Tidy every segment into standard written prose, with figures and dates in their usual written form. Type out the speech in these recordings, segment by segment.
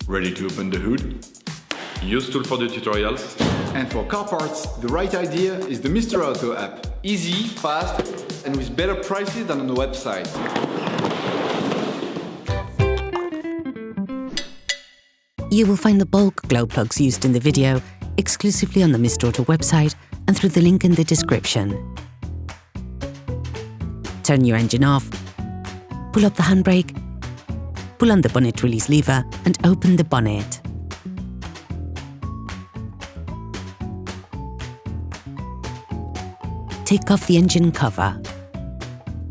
Ready to open the hood? UseTool for the tutorials. And for car parts, the right idea is the Mr. Auto app. Easy, fast, and with better prices than on the website. You will find the bulk glow plugs used in the video exclusively on the Mr. Auto website and through the link in the description. Turn your engine off, pull up the handbrake, pull on the bonnet release lever and open the bonnet. Take off the engine cover.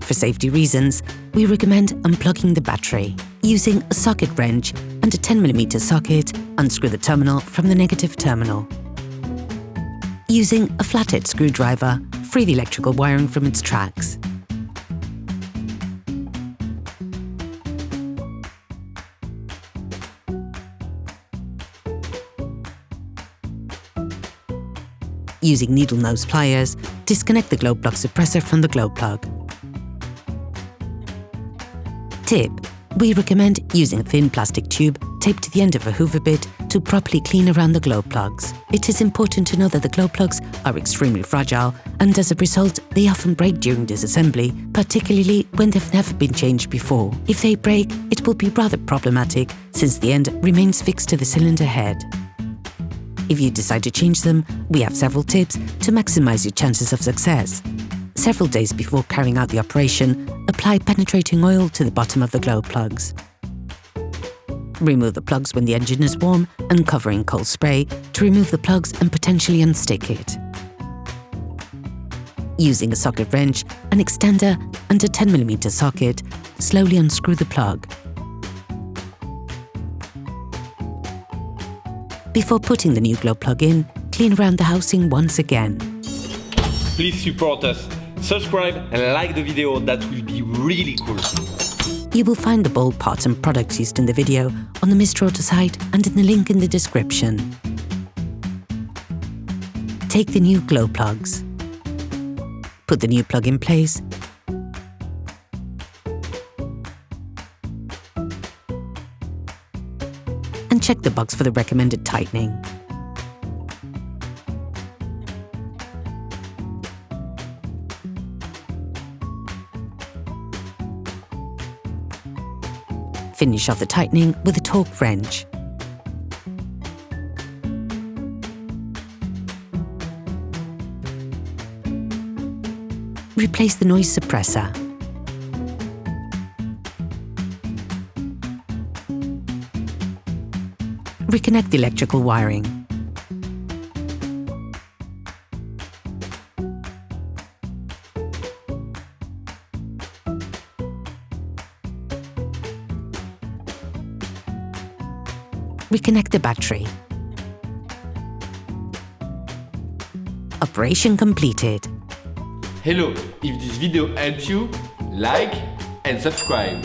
For safety reasons, we recommend unplugging the battery. Using a socket wrench and a 10mm socket, unscrew the terminal from the negative terminal. Using a flathead screwdriver, free the electrical wiring from its tracks. Using Needlenose pliers, disconnect the glow plug suppressor from the glow plug. Tip: we recommend using a thin plastic tube taped to the end of a hoover bit to properly clean around the glow plugs. It is important to know that the glow plugs are extremely fragile and as a result they often break during disassembly, particularly when they've never been changed before. If they break, it will be rather problematic since the end remains fixed to the cylinder head. If you decide to change them, we have several tips to maximize your chances of success. Several days before carrying out the operation, apply penetrating oil to the bottom of the glow plugs. Remove the plugs when the engine is warm and cover in cold spray to remove the plugs and potentially unstick it. Using a socket wrench, an extender and a 10mm socket, slowly unscrew the plug. Before putting the new glow plug in, clean around the housing once again. Please support us, subscribe and like the video, that will be really cool. You will find the bulk parts and products used in the video on the Mr. Auto site and in the link in the description. Take the new glow plugs. Put the new plug in place. And check the box for the recommended tightening. Finish off the tightening with a torque wrench. Replace the noise suppressor. Reconnect the electrical wiring. Reconnect the battery. Operation completed. Hello, if this video helps you, like and subscribe.